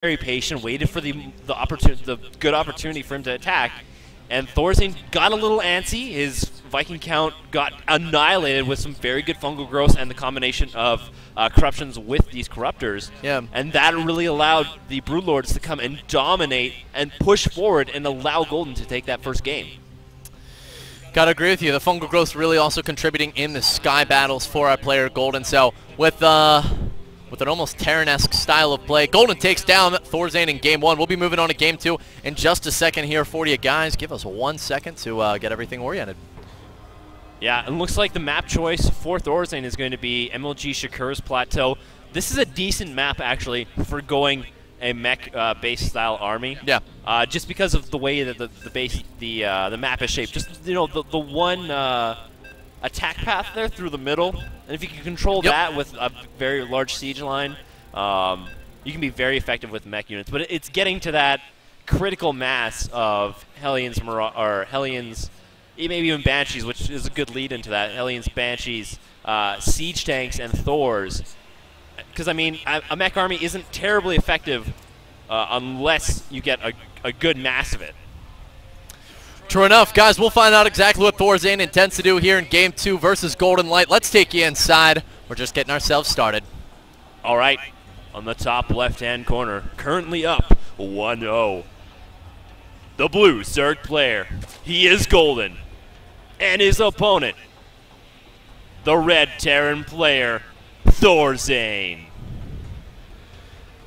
very patient, waited for the good opportunity for him to attack, and Thorzain got a little antsy. His Viking count got annihilated with some very good fungal growth and the combination of corruptions with these corruptors. Yeah. And that really allowed the Broodlords to come and dominate and push forward and allow Golden to take that first game. Gotta agree with you. The fungal growth really also contributing in the sky battles for our player Golden. So with an almost Terran-esque style of play, Golden takes down Thorzain in game 1. We'll be moving on to game 2 in just a second here for you guys. Give us 1 second to get everything oriented. Yeah, it looks like the map choice for Thorzain is going to be MLG Shakur's Plateau. This is a decent map, actually, for going a mech-based style army. Yeah. Just because of the way that the map is shaped. Just, you know, the one attack path there through the middle, and if you can control that with a very large siege line, you can be very effective with mech units. But it's getting to that critical mass of Hellions, maybe even Banshees, which is a good lead into that. Hellions, Banshees, siege tanks, and Thors. Because, I mean, a mech army isn't terribly effective unless you get a good mass of it. True enough, guys. We'll find out exactly what Thorzain intends to do here in Game 2 versus Golden Light. Let's take you inside. We're just getting ourselves started. All right. On the top left-hand corner, currently up 1-0. The blue Zerg player. He is Golden. And his opponent, the red Terran player, Thorzain.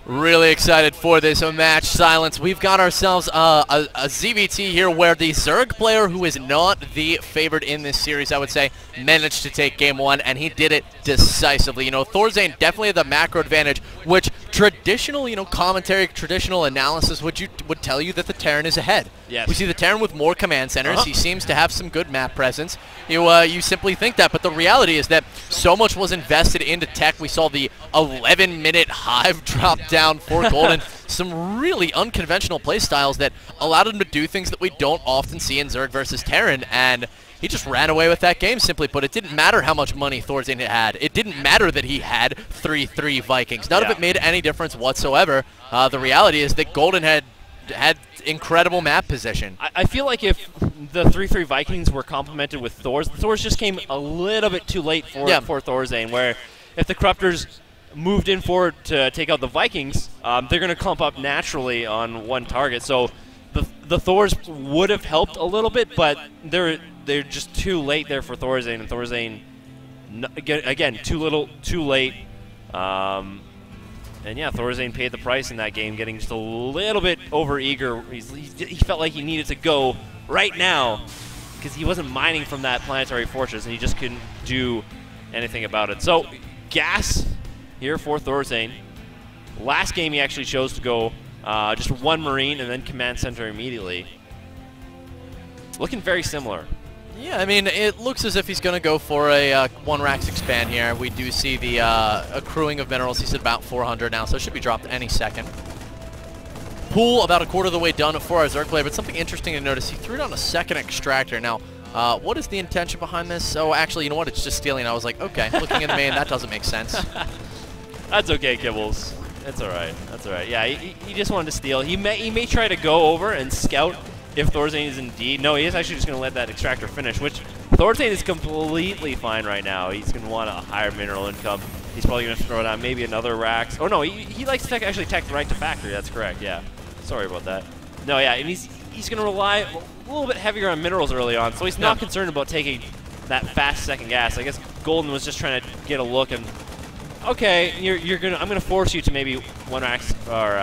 Really excited for this match, Silence. We've got ourselves a ZVT here where the Zerg player, who is not the favorite in this series, I would say, managed to take game 1, and he did it decisively. You know, Thorzain definitely had the macro advantage, which traditional, you know, commentary, traditional analysis would tell you that the Terran is ahead. Yes. We see the Terran with more command centers. He seems to have some good map presence. You simply think that, but the reality is that so much was invested into tech. We saw the 11-minute hive drop down for Golden. Some really unconventional play styles that allowed him to do things that we don't often see in Zerg versus Terran, and he just ran away with that game, simply put. It didn't matter how much money Thorzain had. It didn't matter that he had 3-3 Vikings. None of it made any difference whatsoever. The reality is that Golden had incredible map position. I feel like if the 3-3 Vikings were complemented with Thors, the Thors just came a little bit too late for Thorzain, where if the Corruptors moved in forward to take out the Vikings, they're going to clump up naturally on one target. So the Thors would have helped a little bit, but they're just too late there for Thorzain, and Thorzain, again, too little, too late. And yeah, Thorzain paid the price in that game, getting just a little bit over-eager. He felt like he needed to go right now because he wasn't mining from that planetary fortress, and he just couldn't do anything about it. So, gas here for Thorzain. Last game, he actually chose to go just one Marine and then Command Center immediately. Looking very similar. Yeah, I mean, it looks as if he's going to go for a 1 Rax expand here. We do see the accruing of minerals. He's at about 400 now, so it should be dropped any second. Pool about a quarter of the way done for our Zerg player, but something interesting to notice, he threw down a second extractor. Now, what is the intention behind this? Oh, actually, you know what? It's just stealing. I was like, okay, looking in the main, that doesn't make sense. That's okay, Kibbles. That's all right. That's all right. Yeah, he just wanted to steal. He may try to go over and scout if Thorzain is indeed... No, he is actually just going to let that extractor finish, which Thorzain is completely fine right now. He's going to want a higher mineral income. He's probably going to throw down maybe another Rax. Oh, no, he likes to actually tech right to factory. That's correct, yeah. Sorry about that. No, yeah, and he's going to rely a little bit heavier on minerals early on, so he's not concerned about taking that fast second gas. I guess Golden was just trying to get a look and... Okay, I'm gonna force you to maybe 1 Rax or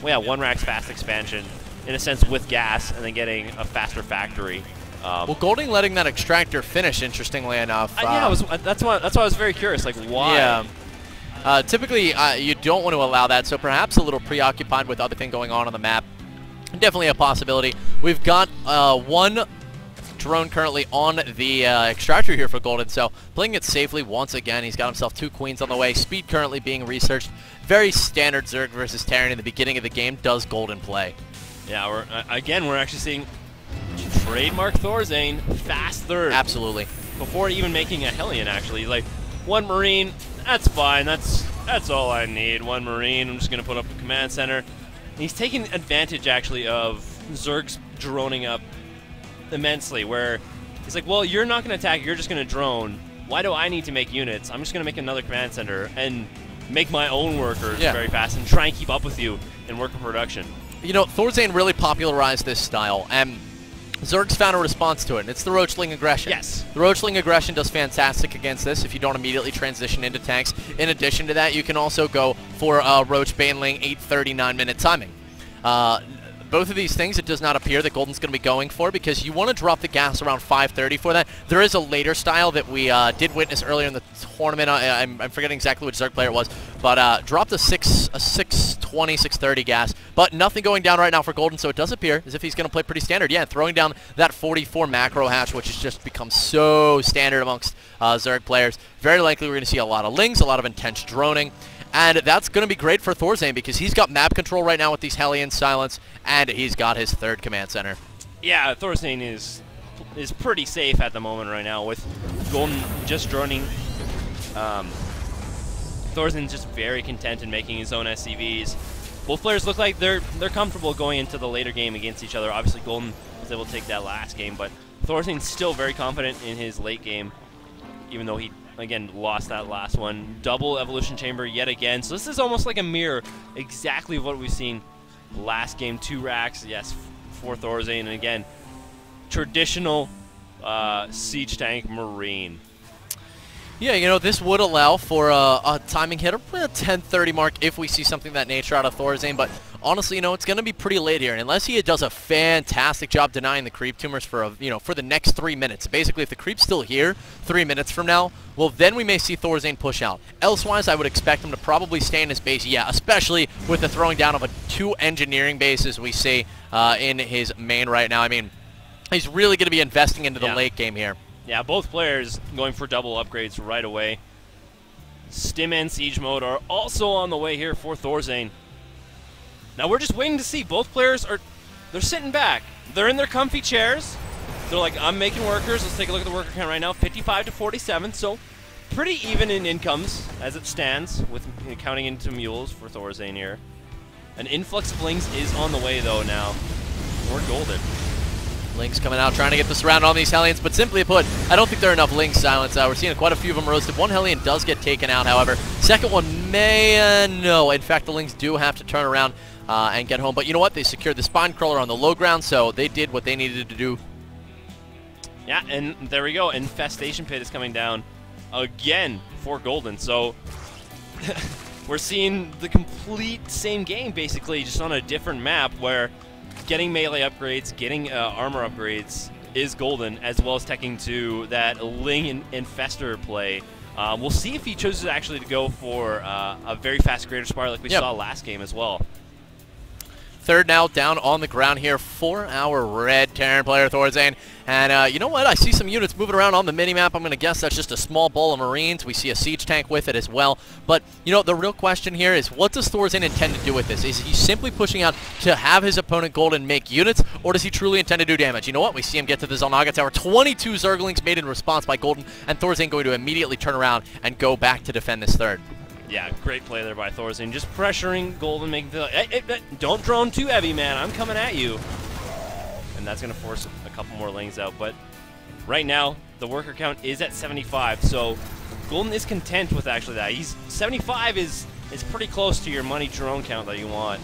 1 Rax fast expansion in a sense with gas, and then getting a faster factory. Well, Golden letting that extractor finish, interestingly enough. Yeah, that's why I was very curious. Like, why? Yeah. Typically, you don't want to allow that, so perhaps a little preoccupied with other thing going on the map. Definitely a possibility. We've got 1 drone currently on the extractor here for Golden, so playing it safely once again. He's got himself 2 queens on the way. Speed currently being researched. Very standard Zerg versus Terran in the beginning of the game. Does Golden play? Yeah, we're actually seeing trademark Thorzain fast third. Absolutely. Before even making a Hellion, actually, like 1 Marine, that's fine. That's all I need. 1 Marine. I'm just gonna put up a command center. he's taking advantage, actually, of Zerg's droning up immensely, where he's like, well, you're not going to attack, you're just going to drone. Why do I need to make units? I'm just going to make another command center and make my own workers very fast and try and keep up with you in worker production. You know, Thorzain really popularized this style, and Zerg's found a response to it, and it's the Roachling aggression. Yes. The Roachling aggression does fantastic against this if you don't immediately transition into tanks. In addition to that, you can also go for Roach Baneling 8:39-minute timing. Both of these things, it does not appear that Golden's going to be going for, because you want to drop the gas around 5:30 for that. There is a later style that we did witness earlier in the tournament. I'm forgetting exactly which Zerg player it was, but dropped a 6:20, 6:30 gas, but nothing going down right now for Golden, so it does appear as if he's going to play pretty standard. Yeah, throwing down that 44 macro hatch, which has just become so standard amongst Zerg players. Very likely we're going to see a lot of Lings, a lot of intense droning. And that's going to be great for Thorzain, because he's got map control right now with these Hellion Silence, and he's got his third command center. Yeah, Thorzain is pretty safe at the moment right now with Golden just droning. Thorzain's just very content in making his own SCVs. Both players look like they're comfortable going into the later game against each other. Obviously, Golden was able to take that last game, but Thorzain's still very confident in his late game, even though he again lost that last one. Double evolution chamber yet again, so this is almost like a mirror, exactly what we've seen last game. 2 racks, yes, for Thorzain, and again, traditional siege tank marine. Yeah, you know, this would allow for a timing hit of 10:30 mark if we see something of that nature out of Thorzain, but honestly, you know, it's going to be pretty late here, and unless he does a fantastic job denying the creep tumors for for the next 3 minutes. Basically, if the creep's still here 3 minutes from now, well, then we may see Thorzain push out. Elsewise, I would expect him to probably stay in his base, especially with the throwing down of 2 engineering bases we see in his main right now. I mean, he's really going to be investing into the late game here. Yeah, both players going for double upgrades right away. Stim and Siege mode are also on the way here for Thorzain. Now we're just waiting to see. Both players they're sitting back. They're in their comfy chairs. They're like, I'm making workers. Let's take a look at the worker count right now. 55 to 47, so pretty even in incomes as it stands, with counting into mules for Thorzain here. An influx of Lings is on the way though now. Or Golden. Lings coming out, trying to get the surround on these Hellions, but simply put, I don't think there are enough Lings silenced. We're seeing quite a few of them roasted. One Hellion does get taken out, however. Second one may, no. In fact, the Lings do have to turn around and get home. But you know what? They secured the Spine Crawler on the low ground, so they did what they needed to do. Yeah, and there we go. Infestation Pit is coming down again for Golden. So we're seeing the complete same game, basically, just on a different map, where getting melee upgrades, getting armor upgrades is Golden, as well as teching to that Ling Infester play. We'll see if he chooses actually to go for a very fast Greater Spire like we saw last game as well. Third now down on the ground here for our red Terran player, Thorzain. And you know what? I see some units moving around on the minimap. I'm going to guess that's just a small ball of Marines. We see a siege tank with it as well. But, you know, the real question here is, what does Thorzain intend to do with this? Is he simply pushing out to have his opponent Golden make units, or does he truly intend to do damage? You know what? We see him get to the Zalnaga Tower. 22 Zerglings made in response by Golden, and Thorzain going to immediately turn around and go back to defend this third. Yeah, great play there by Thorzain. Just pressuring Golden, making feel like, hey, don't drone too heavy, man. I'm coming at you. And that's going to force a couple more Lings out. But right now, the worker count is at 75. So Golden is content with actually that. 75 is pretty close to your money drone count that you want.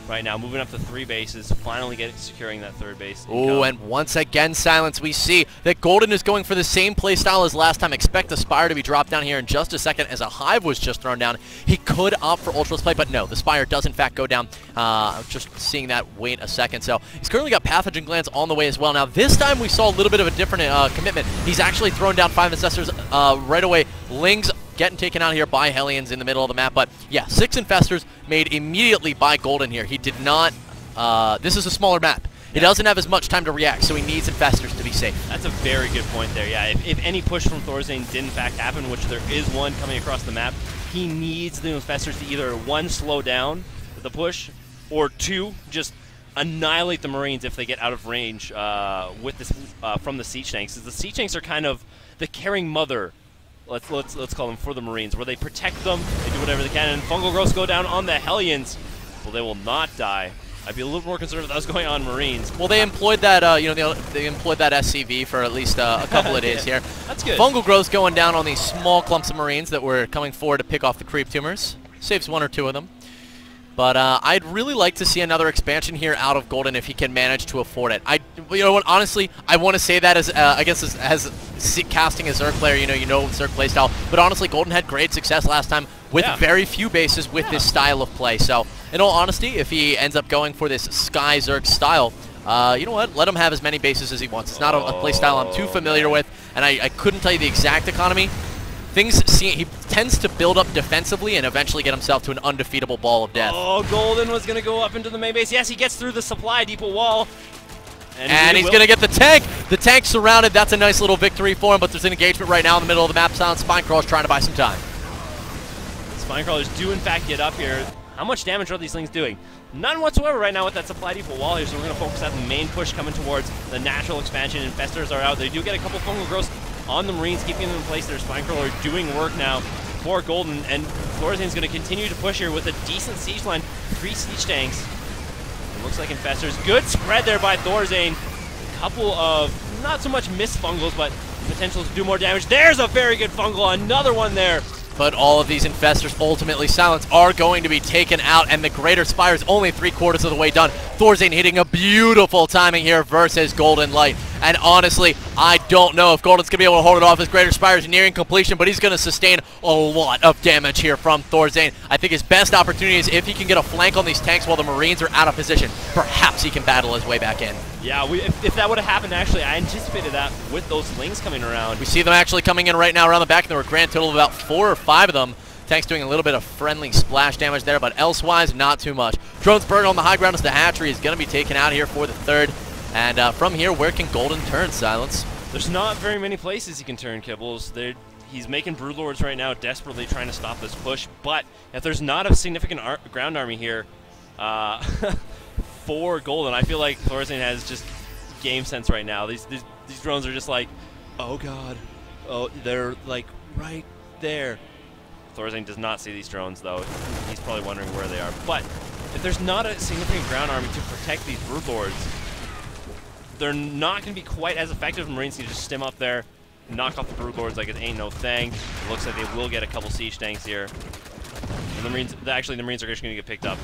Right now, moving up to 3 bases, finally securing that 3rd base. Oh, and once again, Silence, we see that Golden is going for the same play style as last time. Expect the Spire to be dropped down here in just a second, as a Hive was just thrown down. He could opt for Ultraless play, but no, the Spire does in fact go down. Just seeing that, wait a second. So he's currently got Pathogen Glands on the way as well. Now, this time we saw a little bit of a different commitment. He's actually thrown down 5 Infestors right away. Lings getting taken out here by Hellions in the middle of the map. But yeah, 6 Infestors made immediately by Golden here. He did not, this is a smaller map. He doesn't have as much time to react, so he needs Infestors to be safe. That's a very good point there. Yeah, if any push from Thorzain did in fact happen, which there is one coming across the map, he needs the Infestors to either 1, slow down the push, or 2, just annihilate the Marines if they get out of range with this from the siege tanks. The siege tanks are kind of the caring mother, let's call them, for the Marines, where they protect them, they do whatever they can, and Fungal Growths go down on the Hellions. Well, they will not die. I'd be a little more concerned if that was going on Marines. Well, they employed that, they employed that SCV for at least a couple of days here. That's good. Fungal growth going down on these small clumps of Marines that were coming forward to pick off the creep tumors. Saves 1 or 2 of them. But I'd really like to see another expansion here out of Golden if he can manage to afford it. You know what? Honestly, I want to say that as I guess as casting a Zerg player, you know Zerg playstyle. But honestly, Golden had great success last time with very few bases with this style of play. So, in all honesty, if he ends up going for this Sky Zerg style, you know what? Let him have as many bases as he wants. It's not a playstyle I'm too familiar with, and I couldn't tell you the exact economy. He tends to build up defensively and eventually get himself to an undefeatable ball of death. Oh, Golden was going to go up into the main base. Yes, he gets through the supply depot wall. And he's going to get the tank. The tank's surrounded. That's a nice little victory for him, but there's an engagement right now in the middle of the map. Silent Spinecrawler's trying to buy some time. Spinecrawlers do, in fact, get up here. How much damage are these things doing? None whatsoever right now with that supply depot wall here, so we're going to focus on the main push coming towards the natural expansion. Infestors are out. They do get a couple fungal growths on the Marines, keeping them in place. Their Spinecrawler doing work now for Golden, and Thorzain's going to continue to push here with a decent siege line. 3 siege tanks. It looks like Infestors. Good spread there by Thorzain. A couple of not so much missed fungals, but potential to do more damage. There's a very good fungal. Another one there. But all of these Infestors, ultimately Silence, are going to be taken out, and the Greater Spire is only 3/4 of the way done. Thorzain hitting a beautiful timing here versus Golden Light. And honestly, I don't know if Golden's going to be able to hold it off as Greater Spire is nearing completion, but he's going to sustain a lot of damage here from Thorzain. I think his best opportunity is if he can get a flank on these tanks while the Marines are out of position. Perhaps he can battle his way back in. Yeah, if that would have happened, actually, I anticipated that with those Lings coming around. We see them actually coming in right now around the back, and there were a grand total of about 4 or 5 of them. Tanks doing a little bit of friendly splash damage there, but elsewise, not too much. Drones burn on the high ground as the hatchery is going to be taken out here for the 3rd. And from here, where can Golden turn, Silence? There's not very many places he can turn, Kibbles. He's making Broodlords right now, desperately trying to stop this push. But if there's not a significant ground army here for Golden, I feel like Thorzain has just game sense right now. These drones are just like, oh god, oh, they're like right there. Thorzain does not see these drones, though. He's probably wondering where they are. But if there's not a significant ground army to protect these Broodlords, they're not going to be quite as effective. Marines can just stim up there, knock off the Broodlords like it ain't no thing. It looks like they will get a couple siege tanks here. And the Marines are just going to get picked up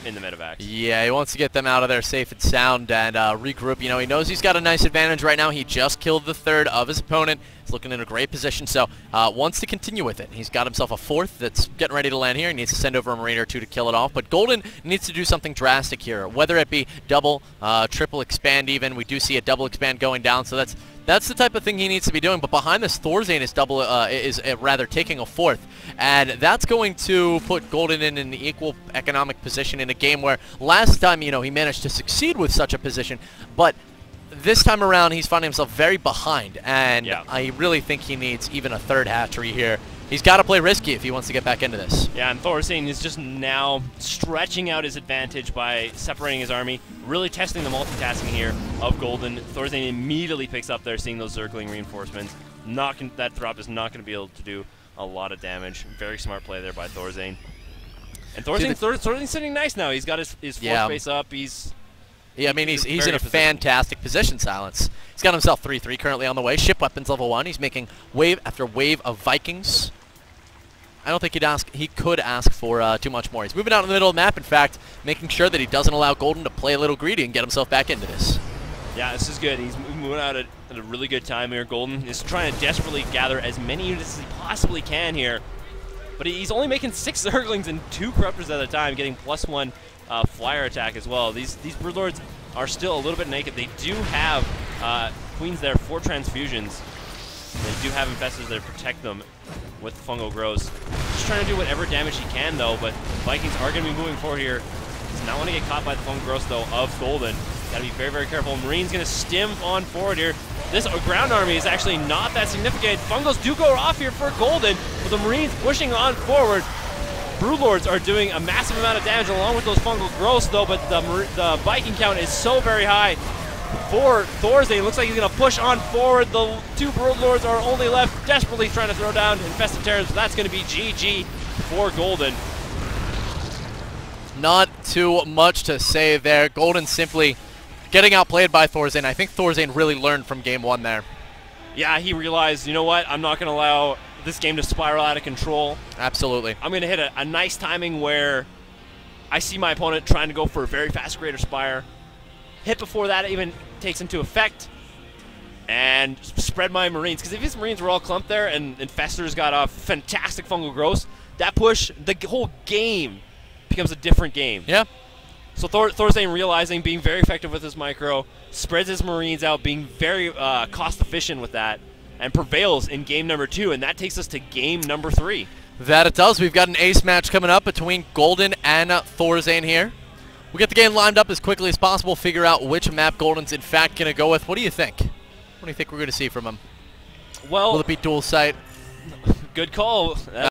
in the medevacs. Yeah, he wants to get them out of there safe and sound and regroup. You know, he knows he's got a nice advantage right now. He just killed the 3rd of his opponent. He's looking in a great position, so wants to continue with it. He's got himself a 4th that's getting ready to land here. He needs to send over a Marine or 2 to kill it off. But Golden needs to do something drastic here, whether it be double, triple expand even. We do see a double expand going down, so that's the type of thing he needs to be doing. But behind this, Thorzain is rather taking a 4th, and that's going to put Golden in an equal economic position in a game where last time, you know, he managed to succeed with such a position, but this time around he's finding himself very behind, and I really think he needs even a 3rd hatchery here. He's got to play risky if he wants to get back into this. Yeah, and Thorzain is just now stretching out his advantage by separating his army, really testing the multitasking here of Golden. Thorzain immediately picks up there, seeing those Zergling reinforcements. That Throp is not going to be able to do a lot of damage. Very smart play there by Thorzain. And Thorzain's sitting nice now. He's got his 4th base up. I mean, he's in a fantastic position, Silence. He's got himself 3/3 currently on the way. Ship weapons level 1. He's making wave after wave of Vikings. I don't think he could ask for too much more. He's moving out in the middle of the map, in fact, making sure that he doesn't allow Golden to play a little greedy and get himself back into this. Yeah, this is good. He's moving out at a really good time here. Golden is trying to desperately gather as many units as he possibly can here. But he's only making 6 Zerglings and 2 Corruptors at a time, getting +1 flyer attack as well. These Broodlords are still a little bit naked. They do have Queens there for transfusions. They do have Infestors there to protect them with fungal growths. Just trying to do whatever damage he can, though, but Vikings are going to be moving forward here. Does not want to get caught by the fungal growths, though, of Golden. Got to be very, very careful. Marine's going to stim on forward here. This ground army is actually not that significant. Fungals do go off here for Golden, with the Marines pushing on forward. Broodlords are doing a massive amount of damage along with those fungal growths, though, but the Viking count is so very high for Thorzain. Looks like he's going to push on forward. The 2 Broodlords are only left, desperately trying to throw down Infested Terrans, but that's going to be GG for Golden. Not too much to say there. Golden simply getting outplayed by Thorzain. I think Thorzain really learned from game 1 there. Yeah, he realized, you know what, I'm not going to allow this game to spiral out of control. Absolutely. I'm going to hit a nice timing where I see my opponent trying to go for a very fast Greater Spire. Hit before that even takes into effect. And spread my Marines. Because if his Marines were all clumped there and Fester's got a fantastic Fungal Growth, that push, the whole game becomes a different game. Yeah. So Thorzain realizing, being very effective with his micro, spreads his Marines out, being very cost efficient with that, and prevails in game number 2, and that takes us to game number 3. That it does. We've got an ace match coming up between Golden and Thorzain here. We'll get the game lined up as quickly as possible, figure out which map Golden's in fact going to go with. What do you think? What do you think we're going to see from him? Well, will it be dual site? Good call.